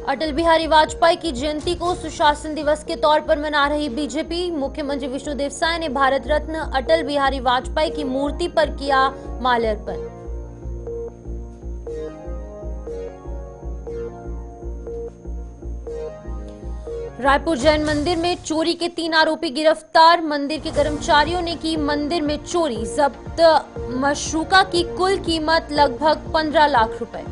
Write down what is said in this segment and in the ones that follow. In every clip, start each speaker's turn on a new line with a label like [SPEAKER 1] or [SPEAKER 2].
[SPEAKER 1] अटल बिहारी वाजपेयी की जयंती को सुशासन दिवस के तौर पर मना रही बीजेपी। मुख्यमंत्री विष्णुदेव साय ने भारत रत्न अटल बिहारी वाजपेयी की मूर्ति पर किया माल्यार्पण। रायपुर जैन मंदिर में चोरी के 3 आरोपी गिरफ्तार। मंदिर के कर्मचारियों ने की मंदिर में चोरी। जब्त मशरूका की कुल कीमत लगभग 15 लाख रुपए।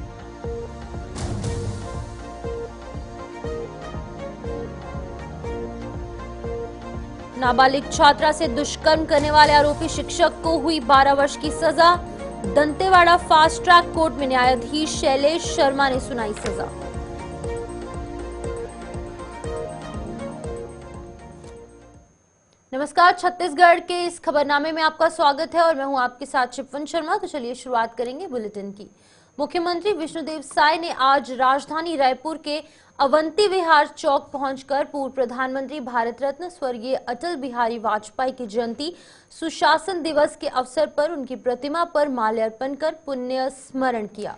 [SPEAKER 1] नाबालिग छात्रा से दुष्कर्म करने वाले आरोपी शिक्षक को हुई 12 वर्ष की सजा। दंतेवाड़ा फास्ट ट्रैक कोर्ट में न्यायाधीश शैलेश शर्मा ने सुनाई सजा। नमस्कार, छत्तीसगढ़ के इस खबरनामे में आपका स्वागत है और मैं हूं आपके साथ शिपवन शर्मा। तो चलिए शुरुआत करेंगे बुलेटिन की। मुख्यमंत्री विष्णुदेव साय ने आज राजधानी रायपुर के अवंती विहार चौक पहुंचकर पूर्व प्रधानमंत्री भारत रत्न स्वर्गीय अटल बिहारी वाजपेयी की जयंती सुशासन दिवस के अवसर पर उनकी प्रतिमा पर माल्यार्पण कर पुण्य स्मरण किया।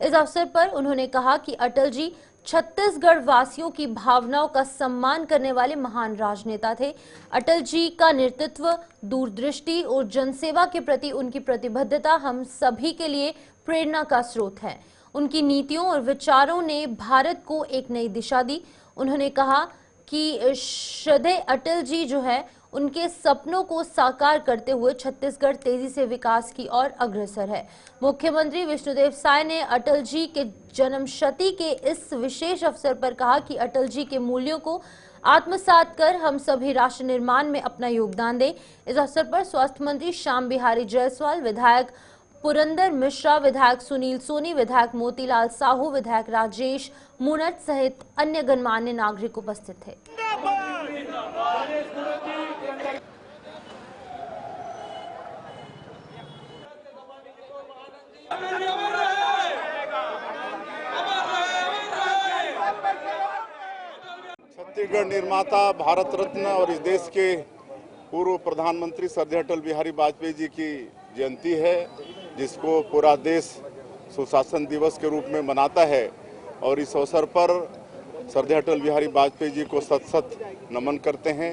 [SPEAKER 1] इस अवसर पर उन्होंने कहा कि अटल जी छत्तीसगढ़ वासियों की भावनाओं का सम्मान करने वाले महान राजनेता थे। अटल जी का नेतृत्व, दूरदृष्टि और जनसेवा के प्रति उनकी प्रतिबद्धता हम सभी के लिए प्रेरणा का स्रोत है। उनकी नीतियों और विचारों ने भारत को एक नई दिशा दी। उन्होंने कहा कि श्रद्धेय अटल जी जो है उनके सपनों को साकार करते हुए छत्तीसगढ़ तेजी से विकास की ओर अग्रसर है। मुख्यमंत्री विष्णुदेव साय ने अटल जी के जन्मशती के इस विशेष अवसर पर कहा कि अटल जी के मूल्यों को आत्मसात कर हम सभी राष्ट्र निर्माण में अपना योगदान दें। इस अवसर पर स्वास्थ्य मंत्री श्याम बिहारी जायसवाल, विधायक पुरंदर मिश्रा, विधायक सुनील सोनी, विधायक मोतीलाल साहू, विधायक राजेश मुनट सहित अन्य गणमान्य नागरिक उपस्थित थे।
[SPEAKER 2] छत्तीसगढ़ निर्माता, भारत रत्न और इस देश के पूर्व प्रधानमंत्री श्रद्धेय अटल बिहारी वाजपेयी जी की जयंती है, जिसको पूरा देश सुशासन दिवस के रूप में मनाता है। और इस अवसर पर श्रद्धेय अटल बिहारी वाजपेयी जी को शत शत नमन करते हैं,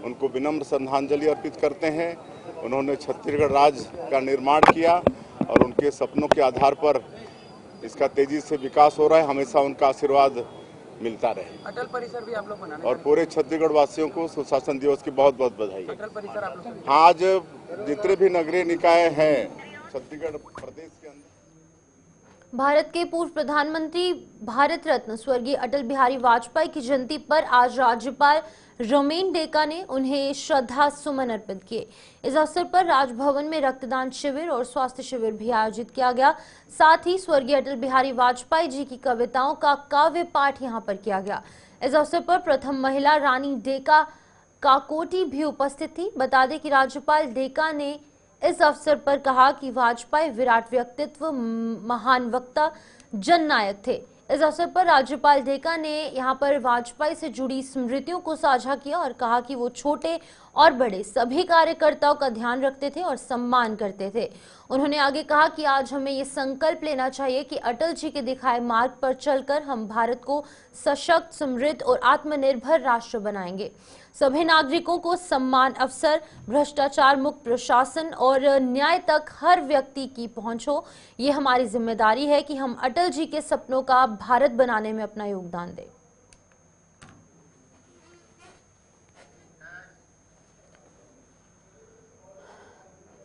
[SPEAKER 2] उनको विनम्र श्रद्धांजलि अर्पित करते हैं। उन्होंने छत्तीसगढ़ राज्य का निर्माण किया और उनके सपनों के आधार पर इसका तेजी से विकास हो रहा है। हमेशा उनका आशीर्वाद मिलता रहे।
[SPEAKER 3] अटल परिसर भी आप लोग बनाने
[SPEAKER 2] और पूरे छत्तीसगढ़ वासियों को सुशासन दिवस की बहुत बहुत बधाई।
[SPEAKER 3] अटल परिसर आप लोग
[SPEAKER 2] आज जितने भी नगरीय निकाय हैं छत्तीसगढ़ प्रदेश के अंदर।
[SPEAKER 1] भारत के पूर्व प्रधानमंत्री भारत रत्न स्वर्गीय अटल बिहारी वाजपेयी की जयंती पर आज राज्यपाल रमेन डेका ने उन्हें श्रद्धा सुमन अर्पित किए। इस अवसर पर राजभवन में रक्तदान शिविर और स्वास्थ्य शिविर भी आयोजित किया गया। साथ ही स्वर्गीय अटल बिहारी वाजपेयी जी की कविताओं का काव्य पाठ यहां पर किया गया। इस अवसर पर प्रथम महिला रानी डेका काकोटी भी उपस्थित थी। बता दें कि राज्यपाल डेका ने इस अवसर पर कहा कि वाजपेयी विराट व्यक्तित्व, महान वक्ता, जननायक थे। इस अवसर पर राज्यपाल डेका ने यहां पर वाजपेयी से जुड़ी स्मृतियों को साझा किया और कहा कि वो छोटे और बड़े सभी कार्यकर्ताओं का ध्यान रखते थे और सम्मान करते थे। उन्होंने आगे कहा कि आज हमें ये संकल्प लेना चाहिए कि अटल जी के दिखाए मार्ग पर चलकर हम भारत को सशक्त, समृद्ध और आत्मनिर्भर राष्ट्र बनाएंगे। सभी नागरिकों को सम्मान, अवसर, भ्रष्टाचार मुक्त प्रशासन और न्याय तक हर व्यक्ति की पहुंच हो। ये हमारी जिम्मेदारी है कि हम अटल जी के सपनों का भारत बनाने में अपना योगदान दें।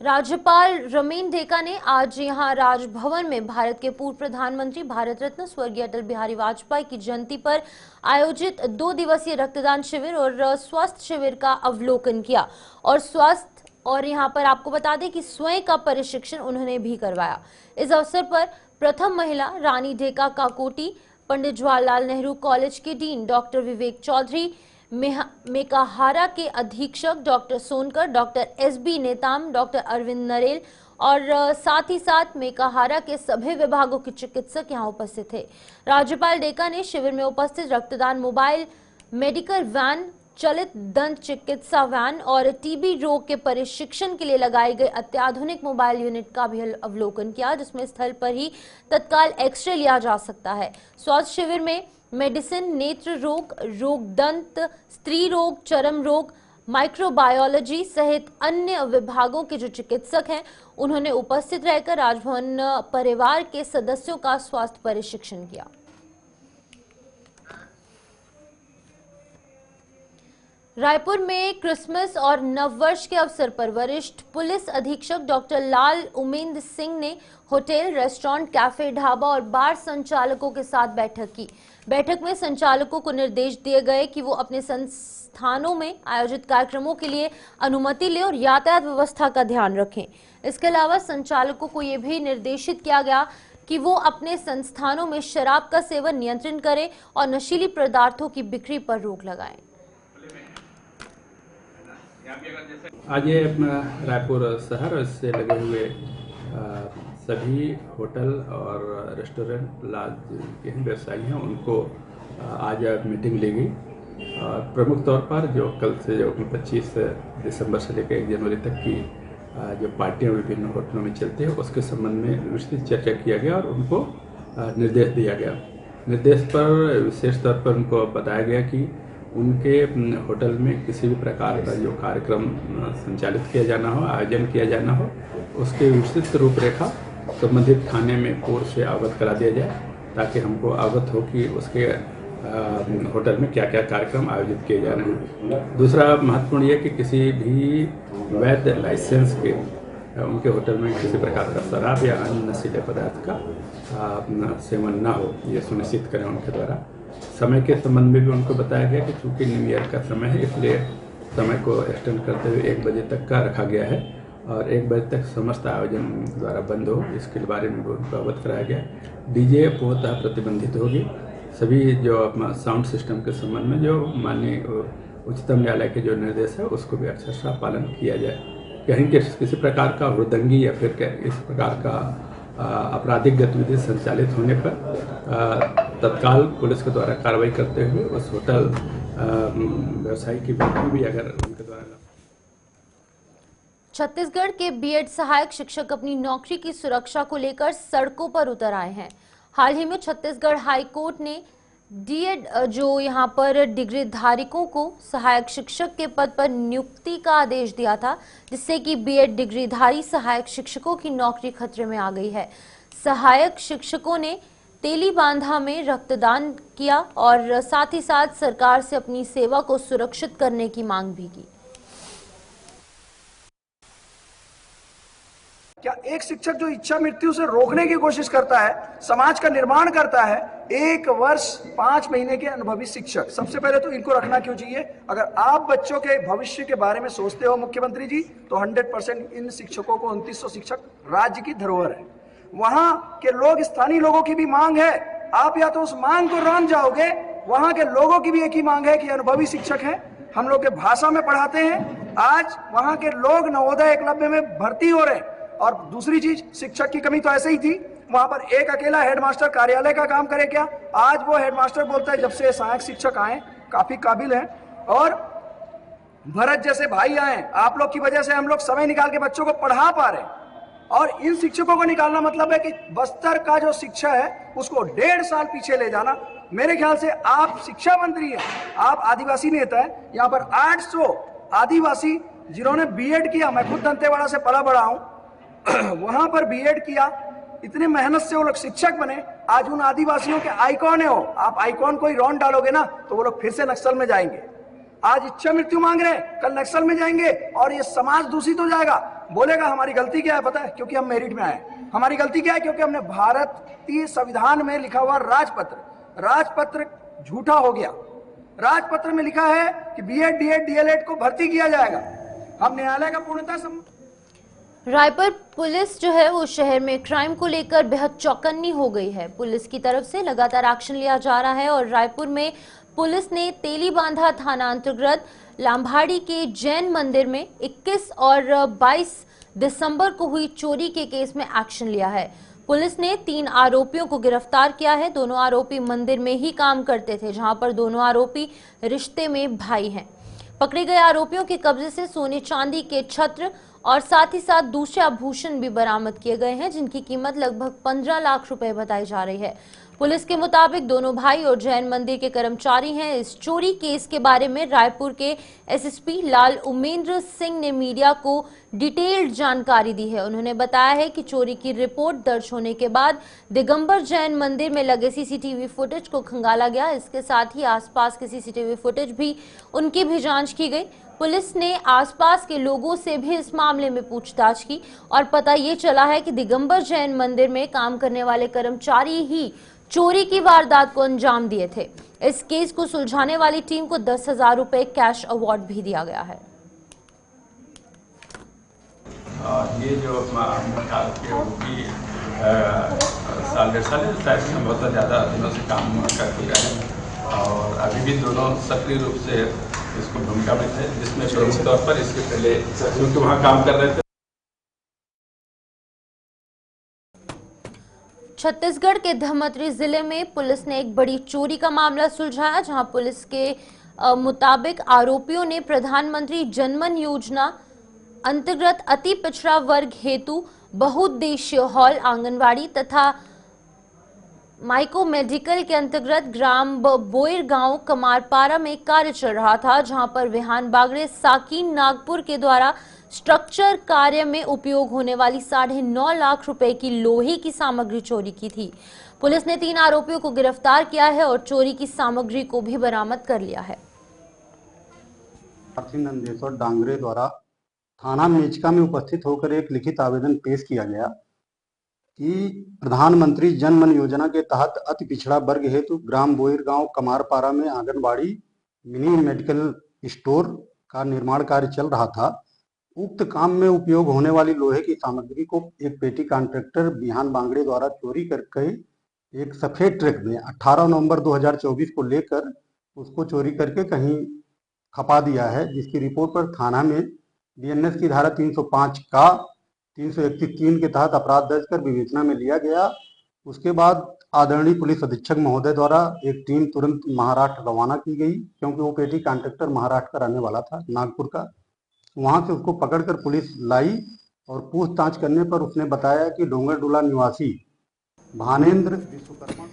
[SPEAKER 1] राज्यपाल रमेन डेका ने आज यहां राजभवन में भारत के पूर्व प्रधानमंत्री भारत रत्न स्वर्गीय अटल बिहारी वाजपेयी की जयंती पर आयोजित 2 दिवसीय रक्तदान शिविर और स्वास्थ्य शिविर का अवलोकन किया और यहां पर आपको बता दें कि स्वयं का प्रशिक्षण उन्होंने भी करवाया। इस अवसर पर प्रथम महिला रानी डेका काकोटी, पंडित जवाहरलाल नेहरू कॉलेज के डीन डॉक्टर विवेक चौधरी, मेकाहारा के अधीक्षक doctor Sonkar, doctor SB Netam, doctor Arvind Narel और साथ ही साथ मेकाहारा के सभी विभागों के चिकित्सक यहां उपस्थित थे। राज्यपाल डेका ने शिविर में उपस्थित रक्तदान मोबाइल, मेडिकल वैन चलित दंत चिकित्सा वैन और टीबी रोग के प्रशिक्षण के लिए लगाई गई अत्याधुनिक मोबाइल यूनिट का भी अवलोकन किया, जिसमें स्थल पर ही तत्काल एक्सरे लिया जा सकता है। स्वास्थ्य शिविर में मेडिसिन, नेत्र रोग, दंत, स्त्री रोग, चर्म रोग, माइक्रोबायोलॉजी सहित अन्य विभागों के जो चिकित्सक हैं उन्होंने उपस्थित रहकर राजभवन परिवार के सदस्यों का स्वास्थ्य प्रशिक्षण किया। रायपुर में क्रिसमस और नववर्ष के अवसर पर वरिष्ठ पुलिस अधीक्षक डॉक्टर लाल उमेंद्र सिंह ने होटल, रेस्टोरेंट, कैफे, ढाबा और बार संचालकों के साथ बैठक की। बैठक में संचालकों को निर्देश दिए गए कि वो अपने संस्थानों में आयोजित कार्यक्रमों के लिए अनुमति लें और यातायात व्यवस्था का ध्यान रखें। इसके अलावा संचालकों को यह भी निर्देशित किया गया कि वो अपने संस्थानों में शराब का सेवन नियंत्रण करें और नशीली पदार्थों की बिक्री पर रोक लगाएं।
[SPEAKER 4] आज ये अपना रायपुर शहर और इससे लगे हुए सभी होटल और रेस्टोरेंट, लॉज के व्यवसायी हैं उनको आज मीटिंग ली गई। प्रमुख तौर पर जो कल से जो 25 दिसंबर से लेकर 1 जनवरी तक की जो पार्टियां विभिन्न होटलों में चलती है उसके संबंध में विस्तृत चर्चा किया गया और उनको निर्देश दिया गया। निर्देश पर विशेष तौर पर उनको बताया गया कि उनके होटल में किसी भी प्रकार का जो कार्यक्रम संचालित किया जाना हो, आयोजन किया जाना हो, उसके विस्तृत रूपरेखा संबंधित थाने में पूर्व से अवगत करा दिया जाए ताकि हमको अवगत हो कि उसके होटल में क्या क्या कार्यक्रम आयोजित किए जा रहे हैं। दूसरा महत्वपूर्ण यह कि किसी भी वैध लाइसेंस के उनके होटल में किसी प्रकार का शराब या अन्य नशीले पदार्थ का सेवन न हो, ये सुनिश्चित करें उनके द्वारा। समय के संबंध में भी उनको बताया गया कि चूँकि न्यू ईयर का समय है इसलिए समय को एक्सटेंड करते हुए 1 बजे तक का रखा गया है और 1 बजे तक समस्त आयोजन द्वारा बंद हो, इसके बारे में भी उनको अवगत कराया गया। डीजे पूर्णतः प्रतिबंधित होगी। सभी जो अपना साउंड सिस्टम के संबंध में जो माननीय उच्चतम न्यायालय के जो निर्देश है उसको भी अक्षरशः पालन किया जाए। कहीं किसी प्रकार का हुड़दंगी या फिर इस प्रकार का आपराधिक गतिविधि संचालित होने पर तत्काल पुलिस के द्वारा कार्रवाई करते हुए उस होटल व्यवसायी की बिक्री भी अगर उनके द्वारा।
[SPEAKER 1] छत्तीसगढ़ के बीएड सहायक शिक्षक अपनी नौकरी की सुरक्षा को लेकर सड़कों पर उतर आए हैं। हाल ही में छत्तीसगढ़ हाई कोर्ट ने डीएड जो यहां पर डिग्री धारकों को सहायक शिक्षक के पद पर नियुक्ति का आदेश दिया था, जिससे कि बीएड डिग्रीधारी सहायक शिक्षकों की नौकरी खतरे में आ गई है। सहायक शिक्षकों ने तेलीबांधा में रक्तदान किया और साथ ही साथ सरकार से अपनी सेवा को सुरक्षित करने की मांग भी की।
[SPEAKER 3] क्या एक शिक्षक जो इच्छा मृत्यु से रोकने की कोशिश करता है, समाज का निर्माण करता है, 1 वर्ष 5 महीने के अनुभवी शिक्षक, सबसे पहले तो इनको रखना क्यों चाहिए? अगर आप बच्चों के भविष्य के बारे में सोचते हो मुख्यमंत्री जी, तो 100% इन शिक्षकों को 2900 शिक्षक राज्य की धरोहर है। वहां के लोग, स्थानीय लोगों की भी मांग है। आप या तो उस मांग को रौंद जाओगे, वहां के लोगों की भी एक ही मांग है कि अनुभवी शिक्षक हैं, हम लोग के भाषा में पढ़ाते हैं। आज वहां के लोग नवोदय एकलव्य में भर्ती हो रहे हैं। और दूसरी चीज, शिक्षक की कमी तो ऐसे ही थी, वहां पर एक अकेला हेडमास्टर कार्यालय का काम करे क्या? आज वो हेडमास्टर बोलता है जब से सहायक शिक्षक आए काफी काबिल हैं और भरत जैसे भाई आए, आप लोग की वजह से हम लोग समय निकाल के बच्चों को पढ़ा पा रहे हैं। और इन शिक्षकों को निकालना मतलब है कि बस्तर का जो शिक्षा है उसको 1.5 साल पीछे ले जाना। मेरे ख्याल से आप शिक्षा मंत्री हैं, आप आदिवासी नेता है, यहाँ पर 800 आदिवासी जिन्होंने बीएड किया, मैं खुद दंतेवाड़ा से पला बड़ा हूं, वहां पर बीएड किया, इतने मेहनत से वो लोग शिक्षक बने। आज उन आदिवासियों के आइकॉन है वो, आप आइकॉन को ही रौंद डालोगे ना तो वो लोग फिर से नक्सल में जाएंगे। आज इच्छा मृत्यु मांग रहे, कल नक्सल में जाएंगे और ये समाज दूषित हो जाएगा। बोलेगा हमारी गलती क्या है पता है? क्योंकि हम मेरिट में आए। हमारी गलती क्या है? क्योंकि हमने भारतीय संविधान में लिखा हुआ राजपत्र झूठा हो गया। राजपत्र में लिखा है कि बीएड, डीएड, डीएलएड को भर्ती किया जाएगा। हम न्यायालय का पूर्णतः
[SPEAKER 1] रायपुर पुलिस जो है वो शहर में क्राइम को लेकर बेहद चौकन्नी हो गई है। पुलिस की तरफ से लगातार एक्शन लिया जा रहा है और रायपुर में पुलिस ने तेलीबांधा थाना अंतर्गत लांभाड़ी के जैन मंदिर में 21 और 22 दिसंबर को हुई चोरी के केस में एक्शन लिया है। पुलिस ने 3 आरोपियों को गिरफ्तार किया है। दोनों आरोपी मंदिर में ही काम करते थे, जहां पर दोनों आरोपी रिश्ते में भाई हैं। पकड़े गए आरोपियों के कब्जे से सोने चांदी के छत्र और साथ ही साथ दूसरे आभूषण भी बरामद किए गए हैं, जिनकी कीमत लगभग 15 लाख रुपए बताई जा रही है। पुलिस के मुताबिक दोनों भाई और जैन मंदिर के कर्मचारी हैं। इस चोरी केस के बारे में रायपुर के एसएसपी लाल उमेंद्र सिंह ने मीडिया को डिटेल्ड जानकारी दी है। उन्होंने बताया है कि चोरी की रिपोर्ट दर्ज होने के बाद दिगंबर जैन मंदिर में लगे सीसीटीवी फुटेज को खंगाला गया। इसके साथ ही आसपास के सीसीटीवी फुटेज भी उनकी भी जांच की गई। पुलिस ने आसपास के लोगों से भी इस मामले में पूछताछ की और पता ये चला है कि दिगंबर जैन मंदिर में काम करने वाले कर्मचारी ही चोरी की वारदात को अंजाम दिए थे। इस केस को सुलझाने वाली टीम को 10,000 रुपए कैश अवार्ड भी दिया गया है।
[SPEAKER 4] ये जो साल डेढ़ साल शायद बहुत ज़्यादा दिनों से काम कर चुका है और अभी भी दोनों सक्रिय रूप से इसको भूमिका में थे, जिसमें प्रमुख तौर पर इसके पहले क्योंकि वहाँ काम कर रहे थे।
[SPEAKER 1] छत्तीसगढ़ के धमतरी जिले में पुलिस ने एक बड़ी चोरी का मामला सुलझाया, जहां पुलिस के मुताबिक आरोपियों ने प्रधानमंत्री जनमन योजना अंतर्गत अति पिछड़ा वर्ग हेतु बहुउद्देशीय हॉल, आंगनवाड़ी तथा माइको मेडिकल के अंतर्गत ग्राम बोयर गांव कमारपारा में कार्य चल रहा था, जहां पर विहान बागड़े साकीन नागपुर के द्वारा स्ट्रक्चर कार्य में उपयोग होने वाली 9.5 लाख रुपए की लोहे की सामग्री चोरी की थी। पुलिस ने 3 आरोपियों को गिरफ्तार किया है और चोरी की सामग्री को भी बरामद कर लिया है।
[SPEAKER 5] नंदेश्वर डांगरे द्वारा थाना मेचका में उपस्थित होकर एक लिखित आवेदन पेश किया गया कि प्रधानमंत्री जन मन योजना के तहत अति पिछड़ा वर्ग हेतु ग्राम बोयर गांव कमारपारा में आंगनबाड़ी मिनी मेडिकल स्टोर का निर्माण कार्य चल रहा था। उक्त काम में उपयोग होने वाली लोहे की सामग्री को एक पेटी कॉन्ट्रैक्टर बिहान बांगड़े द्वारा चोरी करके एक सफेद ट्रक में 18 नवंबर 2024 को लेकर उसको चोरी करके कहीं खपा दिया है, जिसकी रिपोर्ट पर थाना में बीएनएस की धारा 305 का 331(3) के तहत अपराध दर्ज कर विवेचना में लिया गया। उसके बाद आदरणीय पुलिस अधीक्षक महोदय द्वारा एक टीम तुरंत महाराष्ट्र रवाना की गई, क्योंकि वो पेटी कॉन्ट्रैक्टर महाराष्ट्र का रहने वाला था, नागपुर का। वहां से उसको पकड़कर पुलिस लाई और पूछताछ करने पर उसने बताया कि डोंगरडोला निवासी भानेंद्र विश्वकर्मा।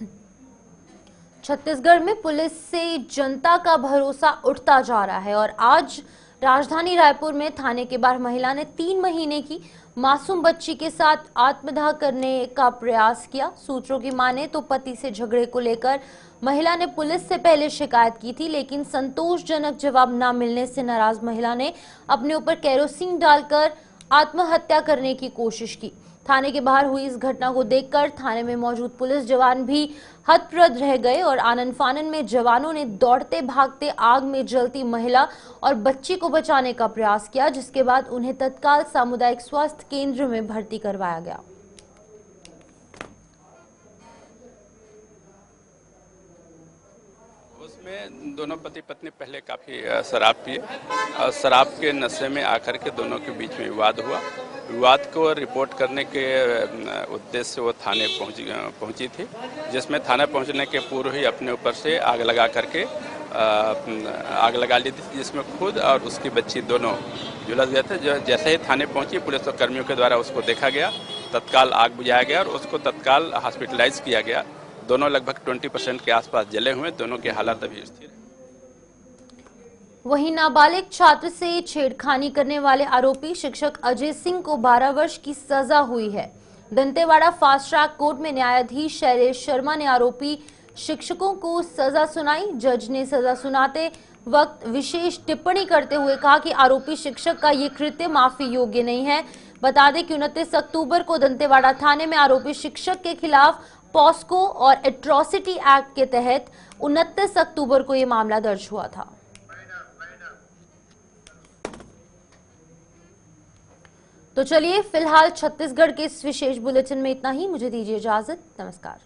[SPEAKER 1] छत्तीसगढ़ में पुलिस से जनता का भरोसा उठता जा रहा है और आज राजधानी रायपुर में थाने के बाहर महिला ने 3 महीने की मासूम बच्ची के साथ आत्मदाह करने का प्रयास किया। सूत्रों की माने तो पति से झगड़े को लेकर महिला ने पुलिस से पहले शिकायत की थी, लेकिन संतोषजनक जवाब न मिलने से नाराज महिला ने अपने ऊपर केरोसिन डालकर आत्महत्या करने की कोशिश की। थाने के बाहर हुई इस घटना को देखकर थाने में मौजूद पुलिस जवान भी हतप्रभ रह गए और आनन फानन में जवानों ने दौड़ते भागते आग में जलती महिला और बच्ची को बचाने का प्रयास किया, जिसके बाद उन्हें तत्काल सामुदायिक स्वास्थ्य केंद्र में भर्ती करवाया गया।
[SPEAKER 4] उसमें दोनों पति पत्नी पहले काफ़ी शराब पिए और शराब के नशे में आकर के दोनों के बीच में विवाद हुआ। विवाद को रिपोर्ट करने के उद्देश्य से वो थाने पहुंची थी, जिसमें थाने पहुंचने के पूर्व ही अपने ऊपर से आग लगा करके आग लगा ली थी, जिसमें खुद और उसकी बच्ची दोनों झुलस गए थे। जैसे ही थाने पहुंची पुलिस और कर्मियों के द्वारा उसको देखा गया, तत्काल आग बुझाया गया और उसको तत्काल हॉस्पिटलाइज किया गया। दोनों लगभग 20% के आसपास जले हुए, दोनों की हालत अभी स्थिर है।
[SPEAKER 1] वहीं नाबालिग छात्र से छेड़खानी करने वाले आरोपी शिक्षक अजय सिंह को 12 वर्ष की सजा हुई है। दंतेवाड़ा फास्ट ट्रैक कोर्ट में न्यायाधीश शैलेश शर्मा ने आरोपी शिक्षकों को सजा सुनाई। जज ने सजा सुनाते वक्त विशेष टिप्पणी करते हुए कहा कि आरोपी शिक्षक का ये कृत्य माफी योग्य नहीं है। बता दें कि 29 अक्टूबर को दंतेवाड़ा थाने में आरोपी शिक्षक के खिलाफ पॉस्को और एट्रोसिटी एक्ट के तहत 29 अक्टूबर को यह मामला दर्ज हुआ था। तो चलिए फिलहाल छत्तीसगढ़ के इस विशेष बुलेटिन में इतना ही। मुझे दीजिए इजाजत। नमस्कार।